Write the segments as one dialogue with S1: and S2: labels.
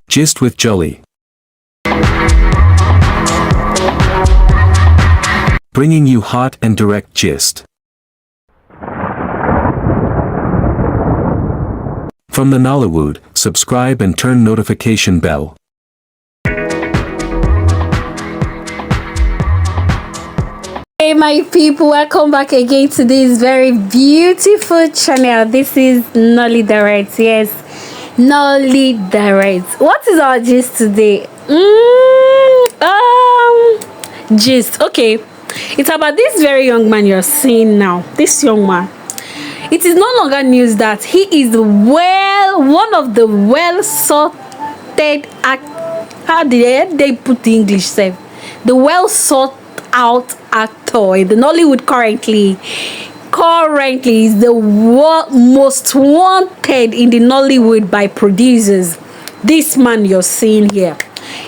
S1: Gist with Jolly. Bringing you hot and direct gist. From the Nollywood, subscribe and turn notification bell.
S2: Hey my people, welcome back again to this very beautiful channel. This is Nolly Direct. Yes, Nolly Direct. What is our gist today? Gist. Okay, it's about this very young man you're seeing now. This young man. It is no longer news that he is one of the well sorted how did they put the English safe? The well sought out actor in the Nollywood currently is the most wanted in the Nollywood by producers. This man you're seeing here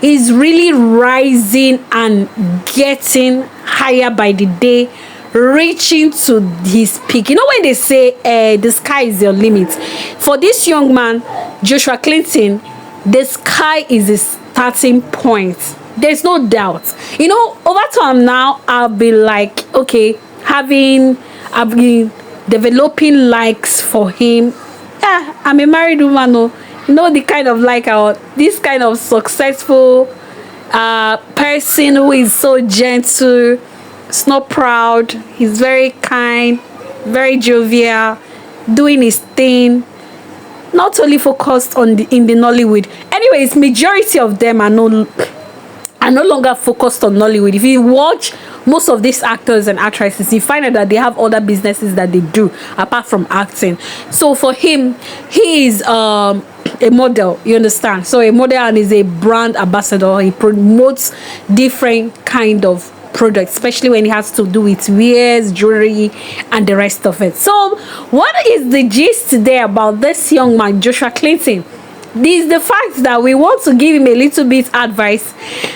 S2: is really rising and getting higher by the day, reaching to his peak. You know when they say the sky is your limit, for this young man Joshua Clinton, the sky is his starting point. There's no doubt. You know, over time now I'll be like, okay, I've been developing likes for him. I'm a married woman. You know the kind of like this kind of successful person who is so gentle. He's not proud. He's very kind, very jovial, doing his thing. Not only focused on in the Nollywood. Anyways, majority of them are no longer focused on Nollywood. If you watch most of these actors and actresses, you find out that they have other businesses that they do apart from acting. So for him, he is a model, you understand? So a model and is a brand ambassador. He promotes different kind of products, especially when it has to do with wares, jewelry, and the rest of it. So what is the gist today about this young man, Joshua Clinton? This is the fact that we want to give him a little bit advice,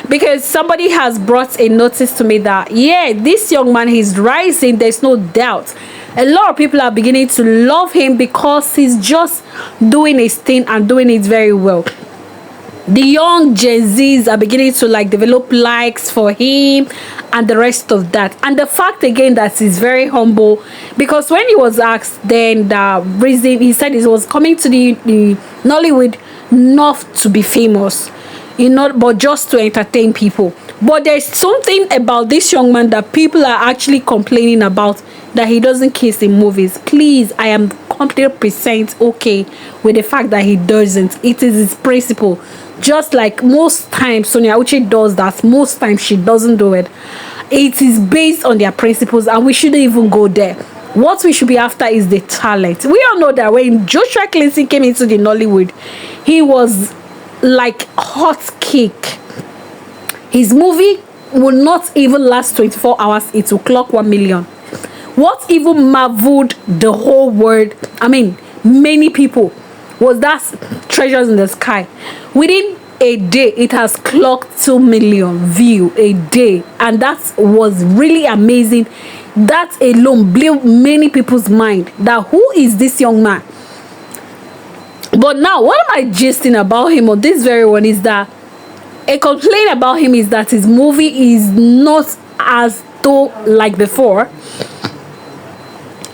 S2: because somebody has brought a notice to me that this young man is rising. There's no doubt. A lot of people are beginning to love him because he's just doing his thing and doing it very well. The young Gen Zs are beginning to develop likes for him and the rest of that. And the fact again that he's very humble, because when he was asked then the reason, he said he was coming to the Nollywood not to be famous, but just to entertain people. But there's something about this young man that people are actually complaining about, that he doesn't kiss in movies. Please, I am 100% okay with the fact that he doesn't. It is his principle. Just like most times Sonia Uche does that, most times she doesn't do it. It is based on their principles, and we shouldn't even go there. What we should be after is the talent. We all know that when Joshua Clinton came into the Nollywood, he was like hot cake. His movie will not even last 24 hours. It will clock 1 million. What even marveled the whole world, many people, was that Treasures in the Sky. Within a day, it has clocked 2 million views a day, and that was really amazing. That alone blew many people's mind that who is this young man. But now, what am I gisting about him on this very one is that a complaint about him is that his movie is not as though like before.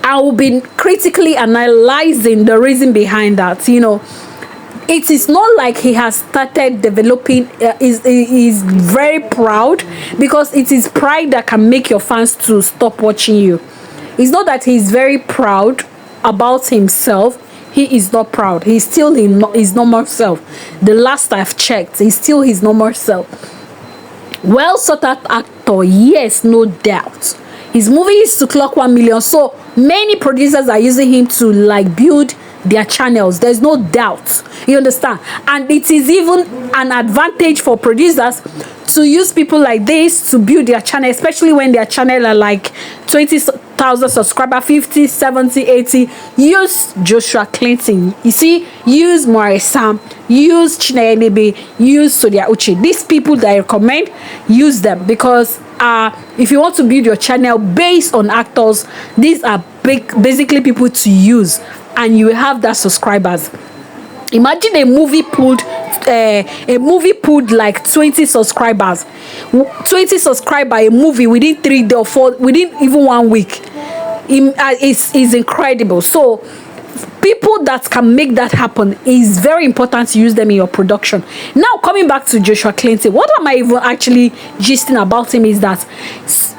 S2: I will be critically analyzing the reason behind that. It is not like he has started developing. Is very proud, because it is pride that can make your fans to stop watching you. It's not that he's very proud about himself. He is not proud. He's still his normal self. The last I've checked, he's still his normal self. Well sought out actor, yes, no doubt. His movie is to clock 1 million, so many producers are using him to build their channels. There's no doubt, you understand? And it is even an advantage for producers to use people like this to build their channel, especially when their channel are 20,000 subscribers, 50, 70, 80. Use Joshua Clinton, you see, use Sam, use Chinenebe, use Sonia Uche. These people that I recommend, use them, because if you want to build your channel based on actors, these are basically people to use, and you will have that subscribers. Imagine a movie pulled a movie pulled like 20 subscribers, 20 subscriber a movie within 3 days or 4, within even 1 week. Is incredible. So people that can make that happen, is very important to use them in your production. Now coming back to Joshua Clinton, what am I even actually gisting about him is that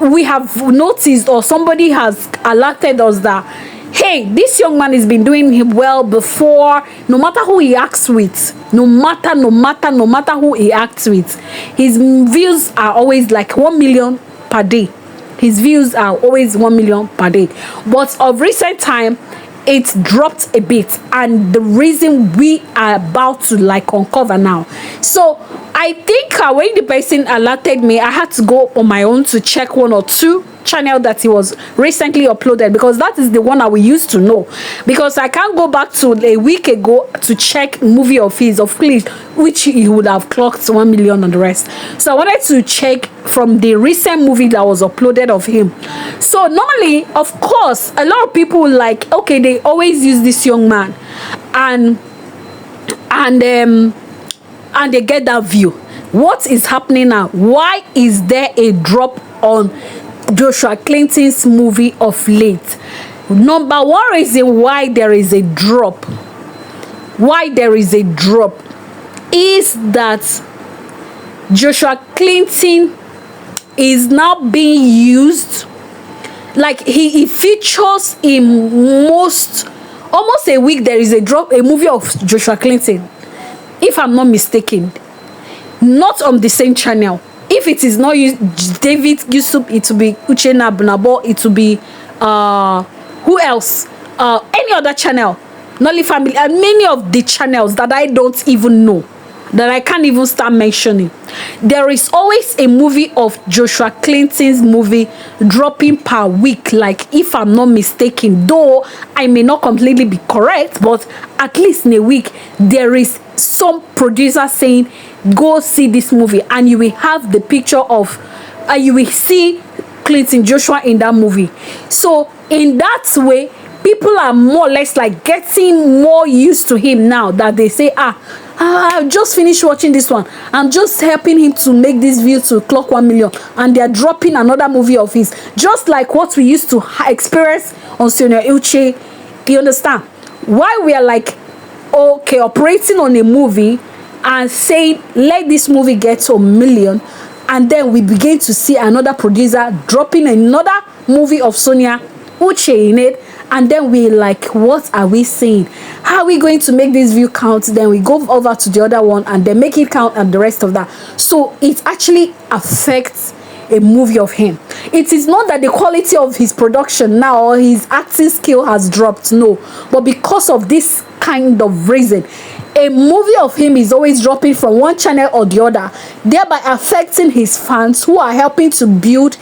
S2: we have noticed, or somebody has alerted us that, hey, this young man has been doing him well before. No matter who he acts with, no matter who he acts with, his views are always like 1 million per day. His views are always 1 million per day. But of recent time, it dropped a bit, and the reason we are about to like uncover now. So I think when the person alerted me, I had to go on my own to check 1 or 2 channel that he was recently uploaded, because that is the one I will use to know, because I can't go back to a week ago to check movie of his, of please, which he would have clocked 1 million on the rest. So I wanted to check from the recent movie that was uploaded of him. So normally, of course, a lot of people like, okay, they always use this young man and they get that view. What is happening now? Why is there a drop on Joshua Clinton's movie of late? Number one reason why there is a drop, is that Joshua Clinton is now being used, like he features in almost a week. There is a movie of Joshua Clinton, if I'm not mistaken, not on the same channel. If it is not David Yusuf, it will be Uchenna Bunabo, it will be who else? Any other channel, Nolly Family, and many of the channels that I don't even know, that I can't even start mentioning. There is always a movie of Joshua Clinton's movie dropping per week, like if I'm not mistaken, though I may not completely be correct, but at least in a week there is some producer saying go see this movie, and you will have the picture of you will see Clinton Joshua in that movie. So in that way, people are more or less like getting more used to him now, that they say, I've just finished watching this one, I'm just helping him to make this view to clock 1 million, and they're dropping another movie of his, just like what we used to experience on Sonia Uche. You understand why we are like, okay, operating on a movie and saying, let this movie get to 1 million, and then we begin to see another producer dropping another movie of Sonia Uche in it, and then we like, what are we saying? How are we going to make this view count? Then we go over to the other one and then make it count, and the rest of that. So it actually affects a movie of him. It is not that the quality of his production now or his acting skill has dropped, no, but because of this kind of reason, a movie of him is always dropping from one channel or the other, thereby affecting his fans, who are helping to build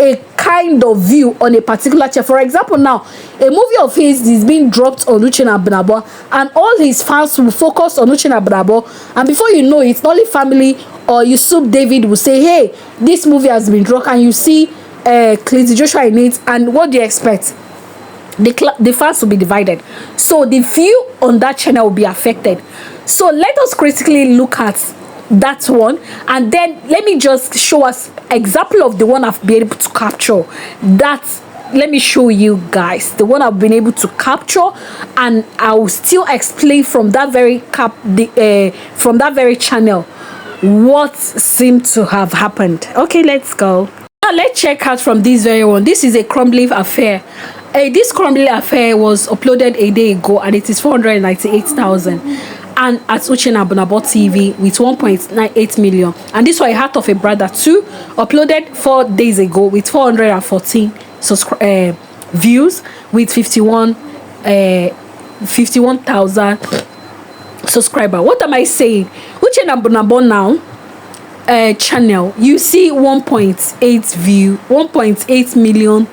S2: a kind of view on a particular channel. For example, now a movie of his is being dropped on Uchenna Bunabo, and all his fans will focus on Uchenna Bunabo, and before you know it, Nolly Family or Yusuf David will say, hey, this movie has been dropped, and you see Clinton Joshua in it, and what do you expect? The fans will be divided, so the view on that channel will be affected. So let us critically look at that one, and then let me just show us example of the one I've been able to capture. That, let me show you guys the one I've been able to capture, and I will still explain from that very from that very channel what seemed to have happened. Okay, let's go. Now let's check out from this very one. This is a crumbling affair. This crumbling affair was uploaded a day ago, and it is 498,000, and at Uchenna Bunabo TV with 1.98 million. And this one, Heart of a Brother 2, uploaded 4 days ago with 414 views with 51,000 subscribers. What am I saying? Uchenna Bunabo now channel, you see 1.8 million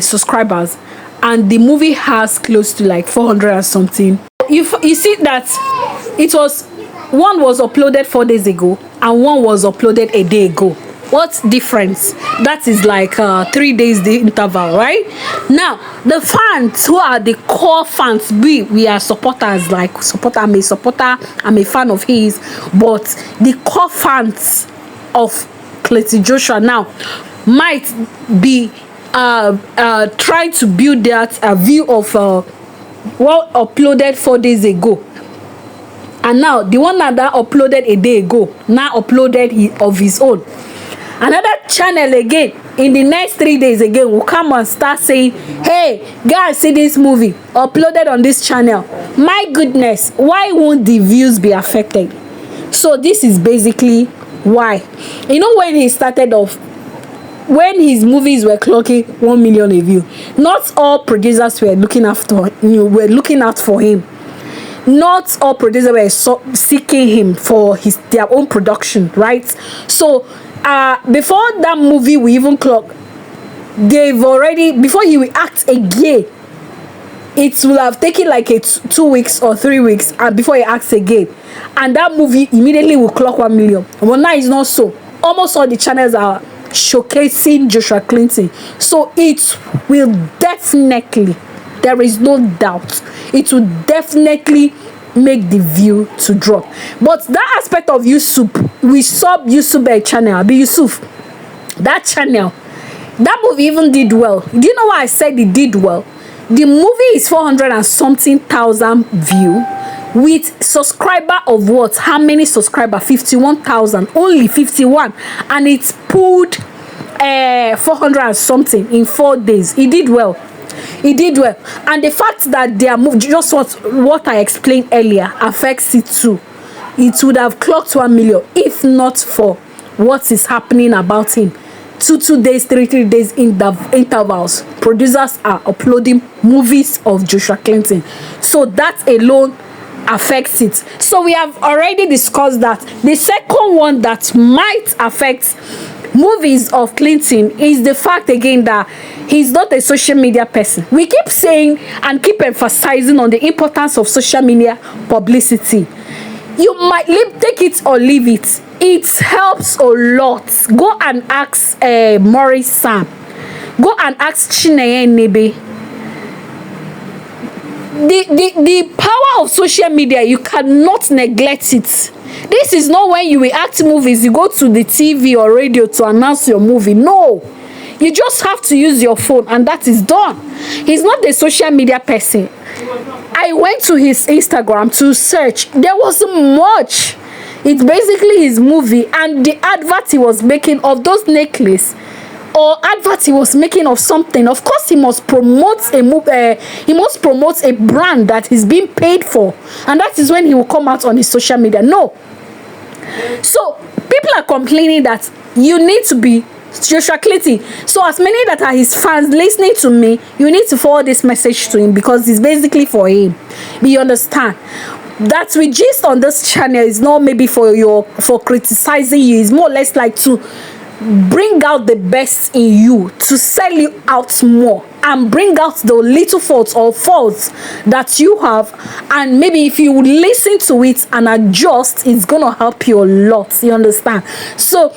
S2: subscribers, and the movie has close to like 400 and something. You see that it was, one was uploaded 4 days ago and one was uploaded a day ago. What difference? That is like 3 days the interval, right? Now the fans who are the core fans, we are supporters, like supporter. I'm a supporter, I'm a fan of his, but the core fans of Clayton Joshua now might be trying to build that view of what uploaded 4 days ago, and now the one that uploaded a day ago now uploaded of his own. Another channel again in the next 3 days again will come and start saying, hey guys, see this movie uploaded on this channel. My goodness, why won't the views be affected? So this is basically why. You know, when he started off, when his movies were clocking 1 million a view, not all producers were looking after looking out for him. Not all producers were seeking him for their own production, right? So before that movie we even clock, they've already, before he will act again, it will have taken like 2 weeks or 3 weeks and before he acts again, and that movie immediately will clock 1 million. But now it's not so. Almost all the channels are showcasing Joshua Clinton, so it will definitely, there is no doubt, it will definitely make the view to drop. But that aspect of Yusuf, we sub Yusuf channel, Abi Yusuf, that channel, that movie even did well. Do you know why I said it did well? The movie is 400 and something thousand view with subscriber of what? How many subscriber? 51,000, only 51, and it's pulled 400 and something in 4 days. It did well. It did well, and the fact that they are moved, just what I explained earlier, affects it too. It would have clocked 1 million if not for what is happening about him. 2 days, 3 days in the intervals, producers are uploading movies of Joshua Clinton, so that alone affects it. So we have already discussed that. The second one that might affect movies of Clinton is the fact again that he's not a social media person. We keep saying and keep emphasizing on the importance of social media publicity. You might take it or leave it. It helps a lot. Go and ask Maurice Sam. Go and ask Chineye Nebe. The power of social media, you cannot neglect it. This is not when you will act movies, you go to the TV or radio to announce your movie. No, you just have to use your phone and that is done. He's not a social media person. I went to his Instagram to search. There wasn't much. It's basically his movie and the advert he was making of those necklaces, or advert he was making of something. Of course, he must promote a movie. He must promote a brand that he's being paid for, and that is when he will come out on his social media. No. So people are complaining that you need to be Joshua Clinton. So as many that are his fans listening to me, you need to forward this message to him because it's basically for him. You understand? That we gist on this channel is not maybe for criticizing you. It's more or less like to bring out the best in you, to sell you out more and bring out the little faults or faults that you have, and maybe if you listen to it and adjust, it's gonna help you a lot. You understand? So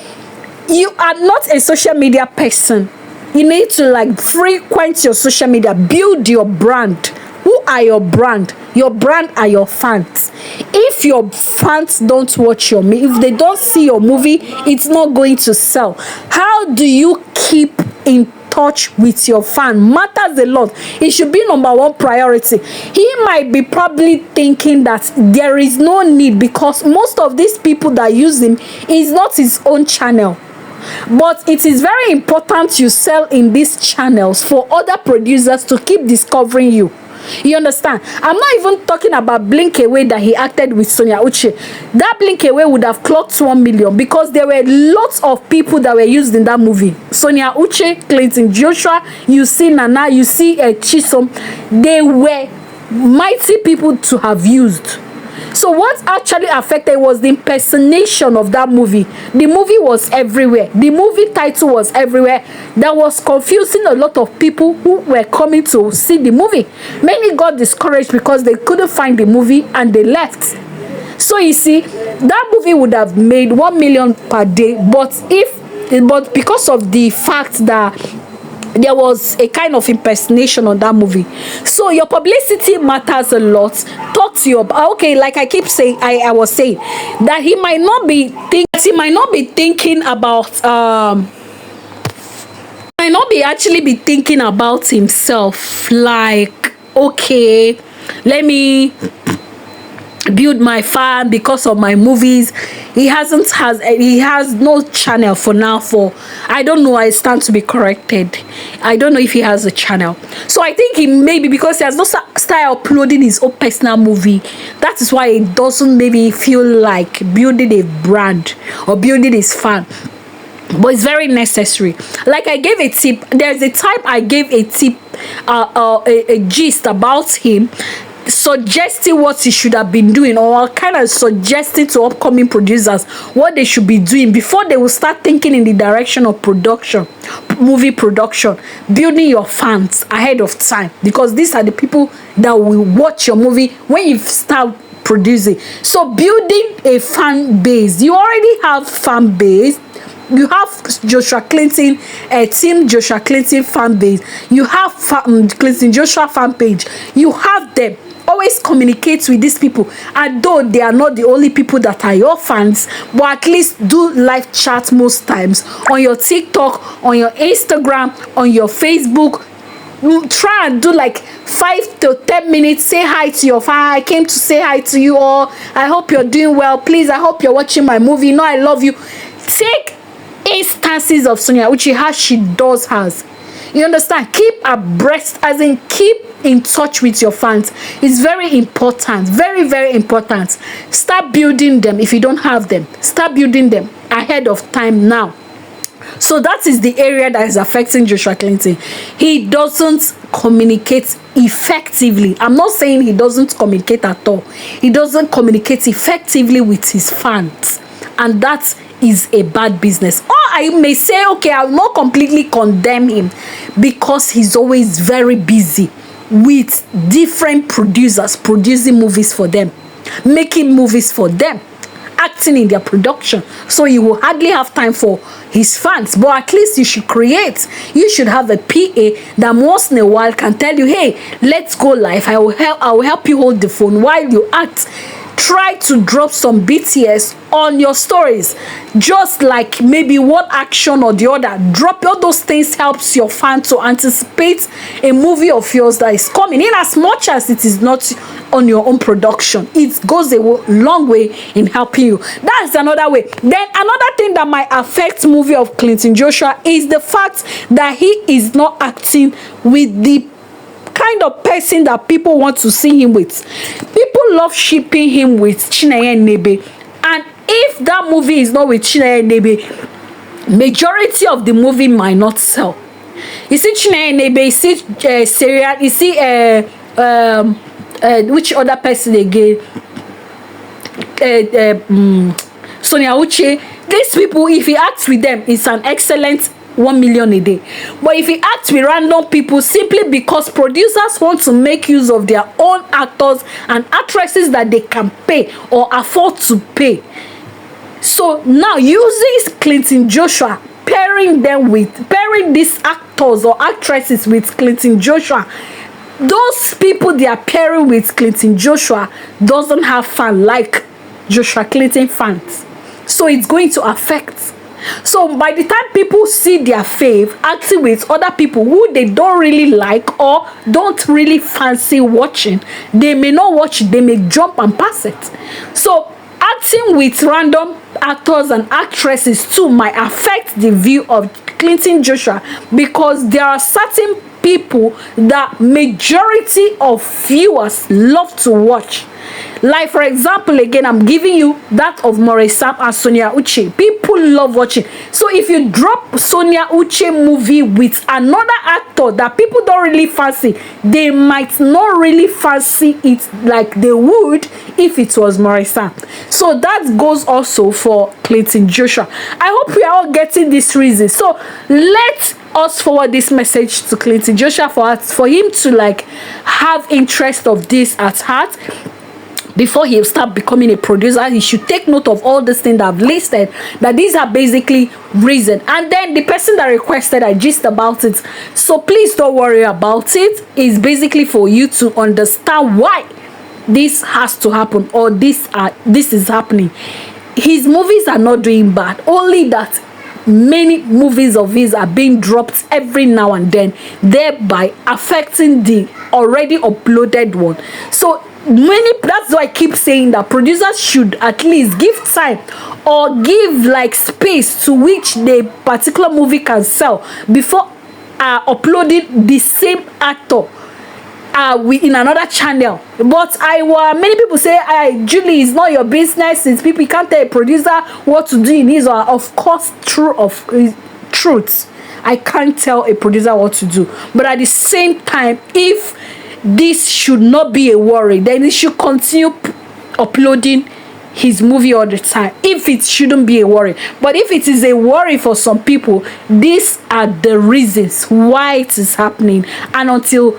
S2: you are not a social media person. You need to like frequent your social media, build your brand. Who are your brand? Your brand are your fans. If your fans don't watch your movie, if they don't see your movie, it's not going to sell. How do you keep in touch with your fan? Matters a lot. It should be number one priority. He might be probably thinking that there is no need because most of these people that use him is not his own channel. But it is very important you sell in these channels for other producers to keep discovering you. You understand? I'm not even talking about Blink Away that he acted with Sonia Uche. That Blink Away would have clocked 1 million because there were lots of people that were used in that movie. Sonia Uche, Clayton Joshua, you see Nana, you see Chisom. They were mighty people to have used. So what actually affected was the impersonation of that movie. The movie was everywhere. The movie title was everywhere. That was confusing a lot of people who were coming to see the movie. Many got discouraged because they couldn't find the movie and they left. So you see, that movie would have made 1 million per day, but if but because of the fact that there was a kind of impersonation on that movie. So your publicity matters a lot. Talk to your okay, like I keep saying, I was saying that he might not be thinking about might not be actually be thinking about himself, like, okay, let me build my fan because of my movies. He has no channel for now. For I don't know, I stand to be corrected. I don't know if he has a channel. So I think he maybe because he has no style uploading his own personal movie, that is why it doesn't maybe feel like building a brand or building his fan. But it's very necessary. Like I gave a tip, there's a time I gave a tip, a gist about him, suggesting what he should have been doing, or kind of suggesting to upcoming producers what they should be doing before they will start thinking in the direction of production, movie production, building your fans ahead of time, because these are the people that will watch your movie when you start producing. So building a fan base, you already have fan base. You have Joshua Clinton, team Joshua Clinton fan base. You have Clinton Joshua fan page. You have them. Always communicate with these people, and though they are not the only people that are your fans, but at least do live chat most times on your TikTok, on your Instagram, on your Facebook. Try and do like 5 to 10 minutes. Say hi to your fan. I came to say hi to you all. I hope you're doing well. Please, I hope you're watching my movie. You know I love you. Take instances of Sonia Uche, how she does hers. You understand? Keep abreast, as in keep in touch with your fans. It's very important, very, very important. Start building them. If you don't have them, start building them ahead of time now. So that is the area that is affecting Joshua Clinton. He doesn't communicate effectively. I'm not saying he doesn't communicate at all. He doesn't communicate effectively with his fans, and that is a bad business. Or I may say, okay, I will not completely condemn him, because he's always very busy with different producers, producing movies for them, making movies for them, acting in their production. So you will hardly have time for his fans. But at least you should create. You should have a PA that once in a while can tell you, hey, let's go live. I will help you hold the phone while you act. Try to drop some BTS on your stories, just like maybe one action or the other. Drop all those things helps your fan to anticipate a movie of yours that is coming. In as much as it is not on your own production, it goes a long way in helping you. That's another way. Then another thing that might affect movie of Clinton Joshua is the fact that he is not acting with the kind of person that people want to see him with. People love shipping him with Chinenye Nebe, and if that movie is not with Chinenye Nebe, majority of the movie might not sell. You see Chinenye Nebe, you see Serial, you see which other person again, Sonia Uche. These people, if he acts with them, it's an excellent 1 million a day. But if he acts with random people simply because producers want to make use of their own actors and actresses that they can pay or afford to pay, so now using Clinton Joshua, pairing these actors or actresses with Clinton Joshua, those people they are pairing with Clinton Joshua doesn't have fans like Joshua Clinton fans, so it's going to affect. So by the time people see their fave acting with other people who they don't really like or don't really fancy watching, they may not watch it, they may jump and pass it. So acting with random actors and actresses too might affect the view of Clinton Joshua, because there are certain people that majority of viewers love to watch. Like for example, again, I'm giving you that of Maurice Sam and Sonia Uche. People love watching. So if you drop Sonia Uche movie with another actor that people don't really fancy, they might not really fancy it like they would if it was Maurice Sam. So that goes also for Clinton Joshua. I hope we are all getting this reason. So let us forward this message to Clinton Joshua for him to like have interest of this at heart. before he'll start becoming a producer, he should take note of all these things that I've listed, that these are basically reason. And then the person that requested, I gist about it, so please don't worry about it. It's basically for you to understand why this has to happen, or this is happening. His movies are not doing bad, only that many movies of his are being dropped every now and then, thereby affecting the already uploaded one. So that's why I keep saying that producers should at least give time or give like space to which the particular movie can sell before uploading the same actor in another channel. But many people say, Julie, it's not your business. Since people can't tell a producer what to do in his, or of course truth, I can't tell a producer what to do. But at the same time, if this should not be a worry, then he should continue uploading his movie all the time, if it shouldn't be a worry. But if it is a worry for some people, these are the reasons why it is happening. And until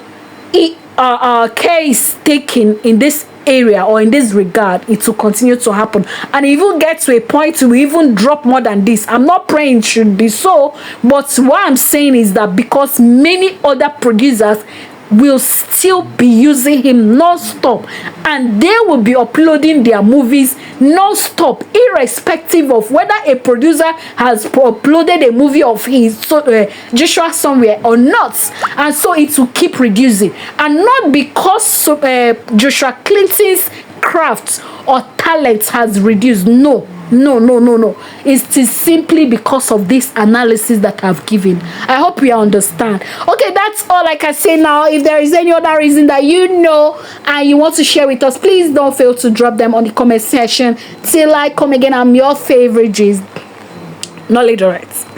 S2: care is taken in this area or in this regard, it will continue to happen, and it will get to a point to even drop more than this. I'm not praying it should be so, but what I'm saying is that because many other producers will still be using him non-stop, and they will be uploading their movies non-stop, irrespective of whether a producer has uploaded a movie of his, Joshua somewhere, or not. And so it will keep reducing, and not because Joshua Clinton's craft or talent has reduced. No. It is simply because of this analysis that I've given. I hope you understand. Okay, that's all I can say now. If there is any other reason that you know and you want to share with us, please don't fail to drop them on the comment section. Till I come again, I'm your favorite G's. Knowledge, alright.